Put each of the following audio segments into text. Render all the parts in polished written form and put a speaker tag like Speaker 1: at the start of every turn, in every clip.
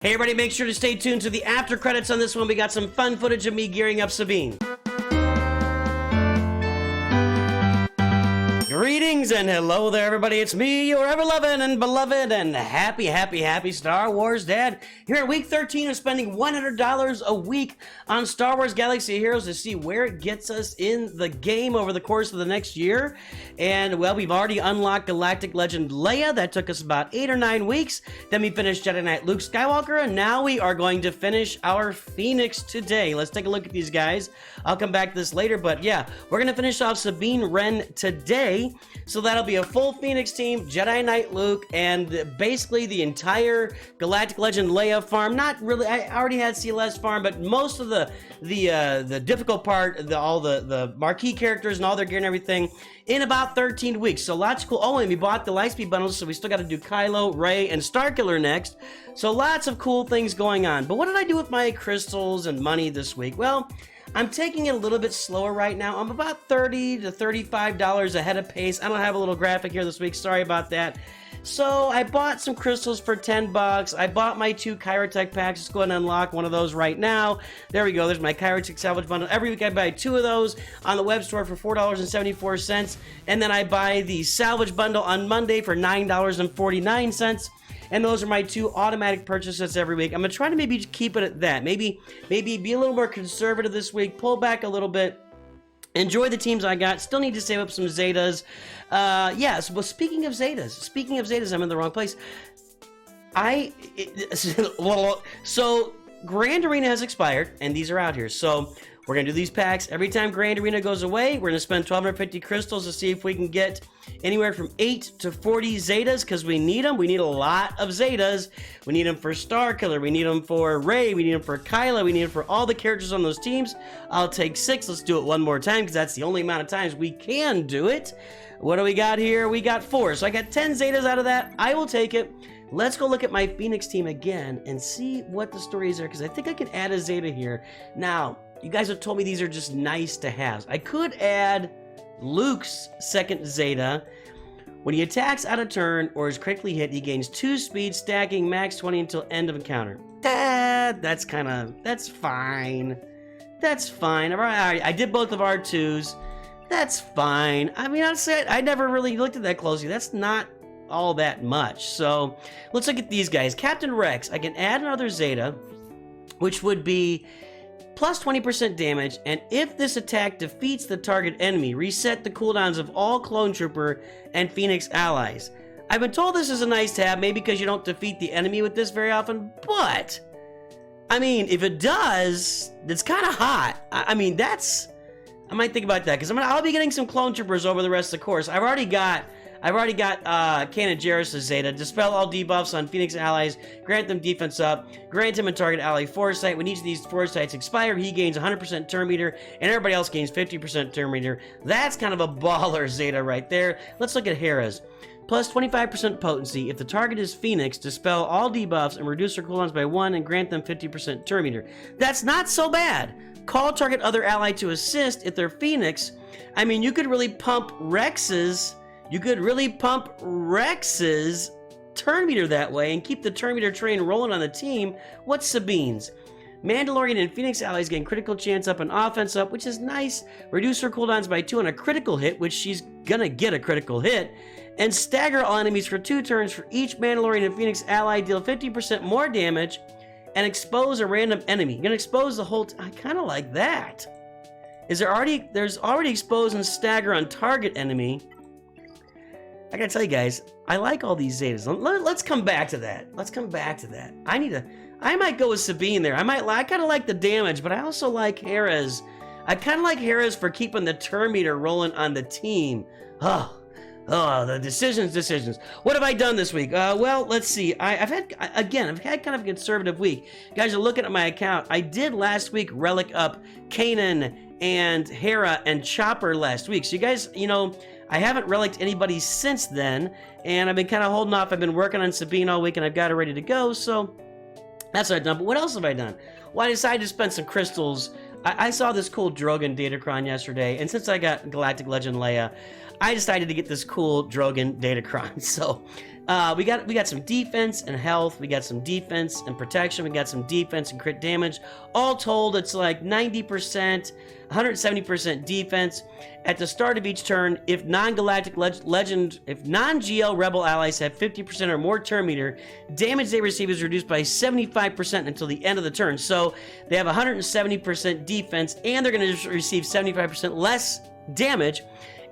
Speaker 1: Hey everybody, make sure to stay tuned to the after credits on this one. We got some fun footage of me gearing up Sabine. Greetings and hello there everybody, it's me, your ever-loving and beloved and happy Star Wars dad. Here at week 13 of spending $100 a week on Star Wars Galaxy of Heroes to see where it gets us in the game over the course of the next year. And well, we've already unlocked Galactic Legend Leia. That took us about 8 or 9 weeks. Then we finished Jedi Knight Luke Skywalker, and now we are going to finish our Phoenix today. Let's take a look at these guys. I'll come back to this later, but yeah, we're gonna finish off Sabine Wren today. So that'll be a full Phoenix team, Jedi Knight Luke, and basically the entire Galactic Legend Leia farm. Not really, I already had CLS farm, but most of the difficult part, all the marquee characters and all their gear and everything in about 13 weeks. So lots of cool. Oh, and we bought the Lightspeed bundles, so we still got to do Kylo, Rey, and Starkiller next. So lots of cool things going on. But what did I do with my crystals and money this week? Well, I'm taking it a little bit slower right now. I'm about $30 to $35 ahead of pace. I don't have a little graphic here this week. Sorry about that. So I bought some crystals for 10 bucks. I bought my 2 Kyrotech packs. Let's go ahead and unlock one of those right now. There we go. There's my Kyrotech salvage bundle. Every week I buy 2 of those on the web store for $4.74. And then I buy the salvage bundle on Monday for $9.49. And those are my 2 automatic purchases every week. I'm going to try to maybe keep it at that. Maybe be a little more conservative this week. Pull back a little bit. Enjoy the teams I got. Still need to save up some Zetas. Yes, well, speaking of Zetas, I'm in the wrong place. So, Grand Arena has expired, and these are out here. So, we're going to do these packs. Every time Grand Arena goes away, we're going to spend 1,250 crystals to see if we can get anywhere from 8 to 40 Zetas, because we need them. We need a lot of Zetas. We need them for Starkiller. We need them for Rey. We need them for Kylo. We need them for all the characters on those teams. I'll take 6. Let's do it one more time, because that's the only amount of times we can do it. What do we got here? We got 4. So I got 10 Zetas out of that. I will take it. Let's go look at my Phoenix team again and see what the story is there, because I think I can add a Zeta here. Now, you guys have told me these are just nice to have. I could add Luke's second Zeta. When he attacks out of turn or is critically hit, he gains 2 speed, stacking max 20 until end of encounter. That's fine. That's fine. All right, I did both of R2s. That's fine. I mean, honestly, I never really looked at that closely. That's not all that much. So let's look at these guys. Captain Rex, I can add another Zeta, which would be plus 20% damage, and if this attack defeats the target enemy, reset the cooldowns of all Clone Trooper and Phoenix allies. I've been told this is a nice to have, maybe because you don't defeat the enemy with this very often, but I mean, if it does, it's kind of hot. I mean, I might think about that, because I'll be getting some Clone Troopers over the rest of the course. I've already got Kanan Jarrus' Zeta. Dispel all debuffs on Phoenix allies. Grant them defense up. Grant him and target ally foresight. When each of these foresights expire, he gains 100% turn meter, and everybody else gains 50% turn meter. That's kind of a baller Zeta right there. Let's look at Hera's. Plus 25% potency. If the target is Phoenix, dispel all debuffs and reduce their cooldowns by 1 and grant them 50% turn meter. That's not so bad. Call target other ally to assist if they're Phoenix. I mean, you could really pump Rex's turn meter that way and keep the turn meter train rolling on the team. What's Sabine's? Mandalorian and Phoenix allies getting critical chance up and offense up, which is nice. Reduce her cooldowns by 2 on a critical hit, which she's gonna get a critical hit. And stagger all enemies for 2 turns for each Mandalorian and Phoenix ally. Deal 50% more damage and expose a random enemy. You're gonna expose the whole I kind of like that. There's already expose and stagger on target enemy. I gotta tell you guys, I like all these Zetas. Let's come back to that. I might go with Sabine there. I kind of like the damage, but I also like Hera's. I kind of like Hera's for keeping the turn meter rolling on the team. Oh, the decisions. What have I done this week? Well, let's see. I've had kind of a conservative week. You guys are looking at my account. I did last week relic up Kanan and Hera and Chopper last week. So you guys, I haven't reliced anybody since then, and I've been kind of holding off. I've been working on Sabine all week, and I've got her ready to go, so that's what I've done. But what else have I done? Well, I decided to spend some crystals. I saw this cool Drogon Datacron yesterday, and since I got Galactic Legend Leia, I decided to get this cool Drogon Datacron. So We got some defense and health. We got some defense and protection. We got some defense and crit damage. All told, it's like 90%, 170% defense. At the start of each turn, if non-galactic legend, if non-GL rebel allies have 50% or more turn meter, damage they receive is reduced by 75% until the end of the turn. So they have 170% defense, and they're going to receive 75% less damage.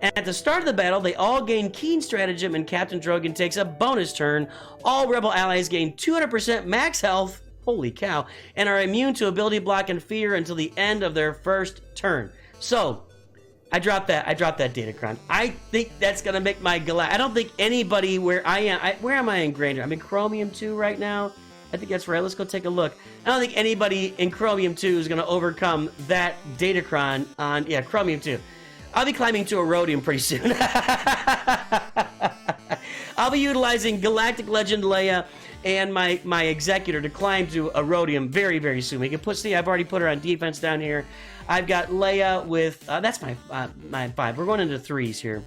Speaker 1: And at the start of the battle, they all gain Keen Stratagem, and Captain Drogon takes a bonus turn. All rebel allies gain 200% max health, holy cow, and are immune to ability block and fear until the end of their first turn. So, I dropped that Datacron. I think that's going to make my I don't think anybody where I am, where am I in Granger? I'm in Chromium 2 right now. I think that's right. Let's go take a look. I don't think anybody in Chromium 2 is going to overcome that Datacron on, Chromium 2. I'll be climbing to Erodium pretty soon. I'll be utilizing Galactic Legend Leia and my Executor to climb to Erodium very, very soon. We can see, I've already put her on defense down here. I've got Leia with, that's my 5. We're going into 3s here.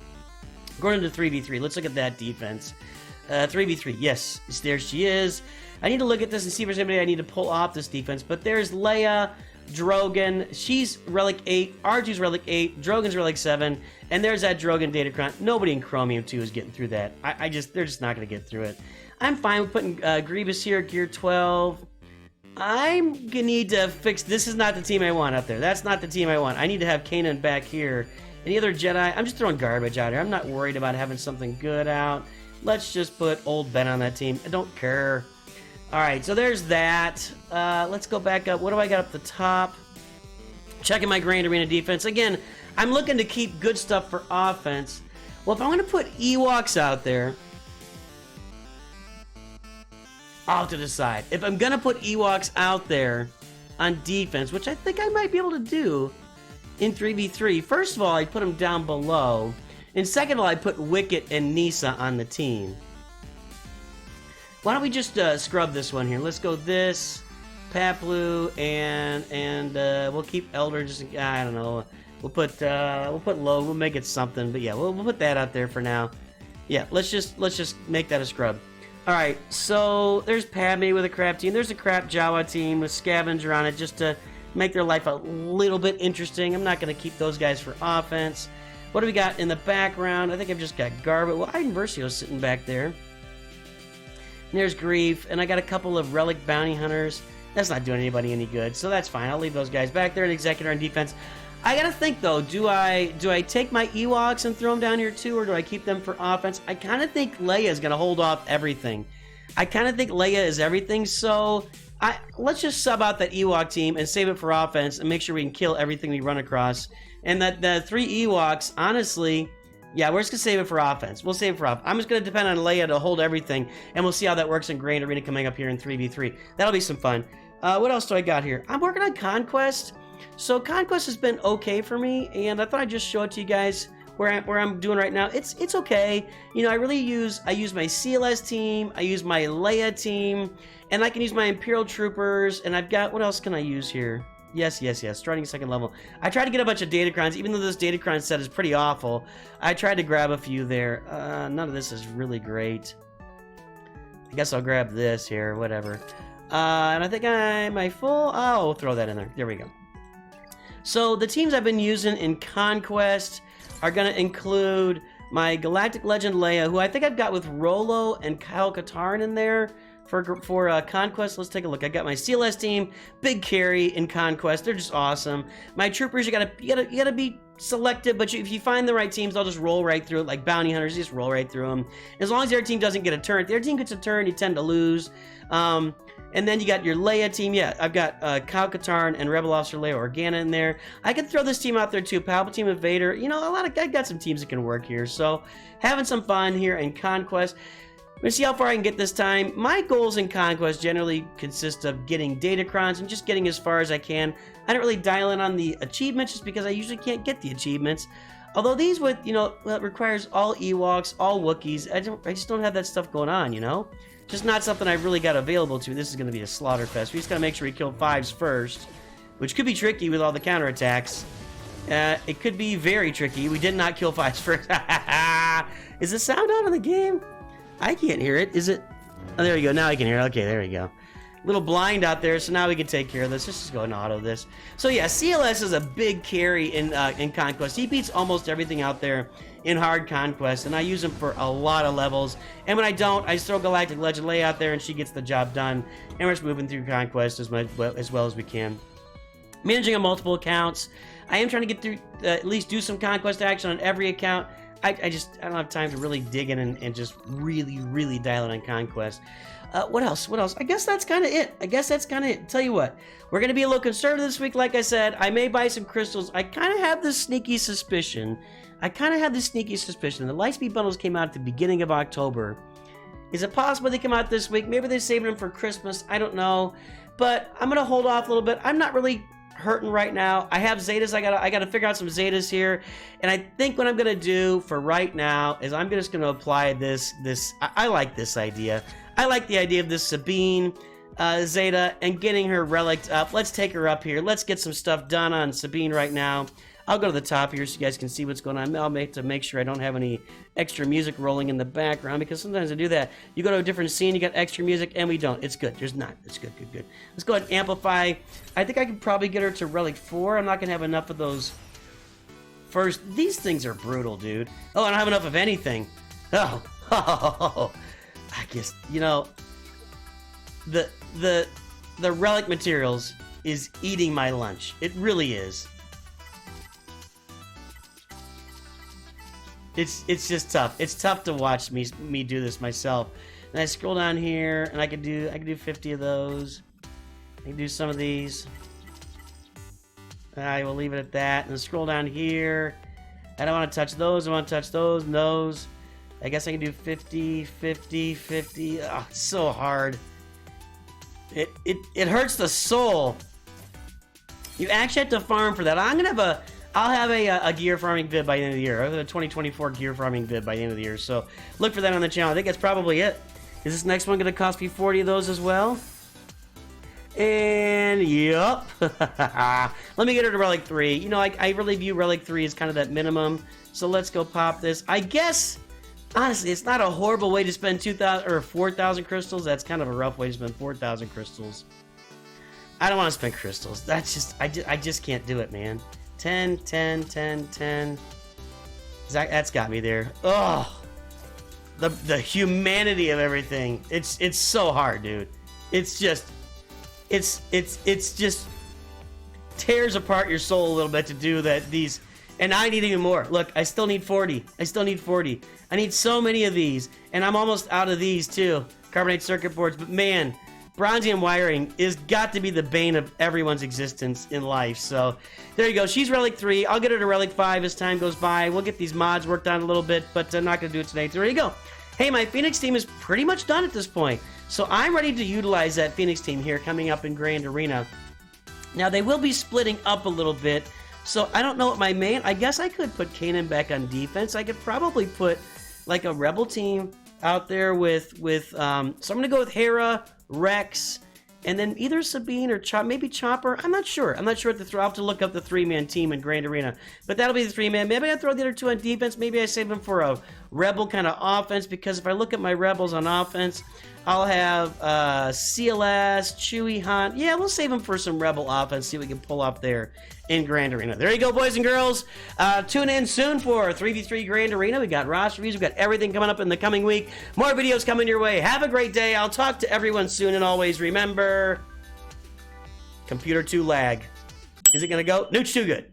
Speaker 1: We're going into 3v3. Let's look at that defense. 3v3, yes, there she is. I need to look at this and see if there's anybody I need to pull off this defense, but there's Leia, Drogon, she's Relic 8, R2's Relic 8, Drogon's Relic 7, and there's that Drogon Datacron. Nobody in Chromium 2 is getting through that. They're just not going to get through it. I'm fine with putting Grievous here, Gear 12. I'm going to need to fix, this is not the team I want up there. That's not the team I want. I need to have Kanan back here. Any other Jedi? I'm just throwing garbage out here. I'm not worried about having something good out. Let's just put old Ben on that team. I don't care. Alright, so there's that. Let's go back up. What do I got up the top? Checking my Grand Arena defense. Again, I'm looking to keep good stuff for offense. Well, if I want to put Ewoks out there, I'll have to decide. If I'm going to put Ewoks out there on defense, which I think I might be able to do in 3v3, first of all, I put them down below. And second of all, I put Wicket and Nisa on the team. Why don't we just scrub this one here? Let's go this, Paplu, and we'll keep Elder. Just I don't know. We'll put low. We'll make it something. But yeah, we'll put that out there for now. Yeah, let's just make that a scrub. All right. So there's Padme with a crap team. There's a crap Jawa team with Scavenger on it, just to make their life a little bit interesting. I'm not going to keep those guys for offense. What do we got in the background? I think I've just got Garbage. Well, Iden Versio's sitting back there. And there's Grief, and I got a couple of Relic Bounty Hunters. That's not doing anybody any good, so that's fine. I'll leave those guys back there. An Executor on defense. I gotta think though. Do I take my Ewoks and throw them down here too, or do I keep them for offense? I kind of think Leia is gonna hold off everything. I kind of think Leia is everything. So let's just sub out that Ewok team and save it for offense and make sure we can kill everything we run across. And that the 3 Ewoks, honestly. Yeah, we're just going to save it for offense. We'll save it for offense. I'm just going to depend on Leia to hold everything, and we'll see how that works in Grand Arena coming up here in 3v3. That'll be some fun. What else do I got here? I'm working on Conquest. So Conquest has been okay for me, and I thought I'd just show it to you guys where I'm doing right now. It's okay. You know, I use my CLS team, I use my Leia team, and I can use my Imperial Troopers, and I've got, what else can I use here? Yes, starting second level. I tried to get a bunch of Datacrons, even though this Datacron set is pretty awful. I tried to grab a few there. None of this is really great. I guess I'll grab this here, whatever. And I think my full... Oh, we'll throw that in there. There we go. So the teams I've been using in Conquest are going to include my Galactic Legend Leia, who I think I've got with Rolo and Kyle Katarn in there. For Conquest, let's take a look. I got my CLS team, big carry in Conquest. They're just awesome. My troopers, you gotta be selective, but if you find the right teams, they'll just roll right through it. Like bounty hunters, you just roll right through them. As long as their team doesn't get a turn. If their team gets a turn, you tend to lose. And then you got your Leia team. Yeah, I've got Kyle Katarn and Rebel Officer Leia Organa in there. I could throw this team out there too. Palpatine and Vader. You know, I got some teams that can work here. So having some fun here in Conquest. We're going to see how far I can get this time. My goals in Conquest generally consist of getting Datacrons and just getting as far as I can. I don't really dial in on the achievements just because I usually can't get the achievements. Although these would, you know, it requires all Ewoks, all Wookiees. I just don't have that stuff going on, you know? Just not something I've really got available to. This is going to be a slaughter fest. We just got to make sure we kill 5s first, which could be tricky with all the counterattacks. It could be very tricky. We did not kill 5s first. Is the sound out of the game? I can't hear it. Is it? Oh, there we go. Now I can hear it. Okay, there we go. Little blind out there, so now we can take care of this. Let's just go and auto this. So yeah, CLS is a big carry in Conquest. He beats almost everything out there in hard Conquest, and I use him for a lot of levels. And when I don't, I throw Galactic Legend Lay out there, and she gets the job done. And we're just moving through Conquest as well as we can. Managing on multiple accounts. I am trying to get through, at least do some Conquest action on every account. I don't have time to really dig in and just really dial it on Conquest. What else? I guess that's kind of it. Tell you what, we're going to be a little conservative this week. Like I said, I may buy some crystals. I kind of have this sneaky suspicion. The Lightspeed bundles came out at the beginning of October. Is it possible they come out this week? Maybe they're saving them for Christmas. I don't know. But I'm going to hold off a little bit. I'm not really hurting right now. I have Zetas. I gotta figure out some Zetas here. And I think what I'm going to do for right now is I'm just going to apply this. I like this idea. I like the idea of this Sabine Zeta and getting her relicked up. Let's take her up here. Let's get some stuff done on Sabine right now. I'll go to the top here so you guys can see what's going on. I'll make sure I don't have any extra music rolling in the background, because sometimes I do that. You go to a different scene, you got extra music, and we don't. It's good. There's not. It's good. Let's go ahead and amplify. I think I can probably get her to Relic 4. I'm not going to have enough of those first. These things are brutal, dude. Oh, I don't have enough of anything. Oh. I guess, you know, the relic materials is eating my lunch. It really is. It's just tough. It's tough to watch me do this myself. And I scroll down here, and I can do 50 of those. I can do some of these. I will leave it at that. And scroll down here. I don't want to touch those. I want to touch those and those. I guess I can do 50, 50, 50. Oh, it's so hard. It hurts the soul. You actually have to farm for that. I'll have a gear farming vid by the end of the year. I'll have a 2024 gear farming vid by the end of the year. So look for that on the channel. I think that's probably it. Is this next one going to cost me 40 of those as well? And yup. Let me get her to Relic 3. You know, I really view Relic 3 as kind of that minimum. So let's go pop this. I guess, honestly, it's not a horrible way to spend 2,000 or 4,000 crystals. That's kind of a rough way to spend 4,000 crystals. I don't want to spend crystals. That's just, I just can't do it, man. 10, 10, 10, 10. That's got me there. Oh, the humanity of everything. It's so hard, dude. It's just tears apart your soul a little bit to do these. And I need even more. Look, I still need 40. I need so many of these, and I'm almost out of these too. Carbonate circuit boards, but man, bronzium wiring is got to be the bane of everyone's existence in life. So there you go. She's Relic 3. I'll get her to Relic 5 as time goes by. We'll get these mods worked on a little bit, but I'm not going to do it today. So there you go. Hey, my Phoenix team is pretty much done at this point. So I'm ready to utilize that Phoenix team here coming up in Grand Arena. Now, they will be splitting up a little bit. So I don't know what my main... I guess I could put Kanan back on defense. I could probably put like a Rebel team out there with so I'm going to go with Hera, Rex, and then either Sabine or maybe Chopper. I'm not sure. I'll have to look up the 3-man team in Grand Arena. But that'll be the 3-man. Maybe I throw the other 2 on defense. Maybe I save them for a Rebel kind of offense, because if I look at my Rebels on offense, I'll have CLS, Chewie, Han. Yeah, we'll save them for some Rebel offense, see what we can pull up there in Grand Arena. There you go, boys and girls. Tune in soon for 3v3 Grand Arena. We got roster reviews. We got everything coming up in the coming week. More videos coming your way. Have a great day. I'll talk to everyone soon, and always remember, computer 2 lag. Is it going to go? Nooch too good.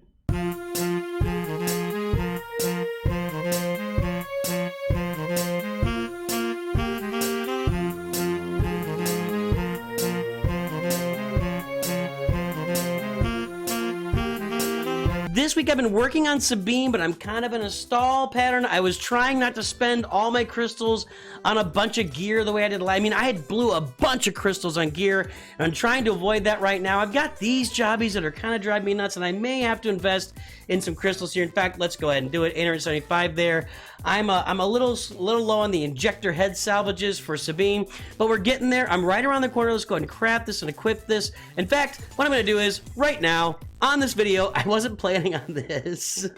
Speaker 1: This week I've been working on Sabine, but I'm kind of in a stall pattern. I was trying not to spend all my crystals on a bunch of gear the way I did. I mean, I had blew a bunch of crystals on gear, and I'm trying to avoid that right now. I've got these jobbies that are kind of driving me nuts, and I may have to invest in some crystals here. In fact, let's go ahead and do it. 875 there. I'm a little low on the injector head salvages for Sabine, but we're getting there. I'm right around the corner. Let's go ahead and craft this and equip this. In fact, what I'm going to do is right now, on this video, I wasn't planning on this,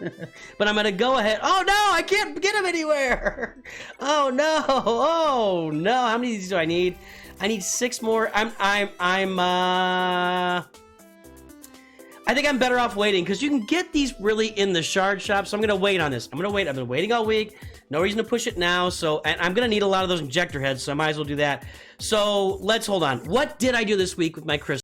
Speaker 1: but I'm gonna go ahead. Oh no, I can't get him anywhere. Oh no, oh no. How many of these do I need? I need 6 more. I think I'm better off waiting because you can get these really in the shard shop. So I'm gonna wait on this. I'm gonna wait. I've been waiting all week. No reason to push it now. So, and I'm gonna need a lot of those injector heads. So I might as well do that. So let's hold on. What did I do this week with my crystal?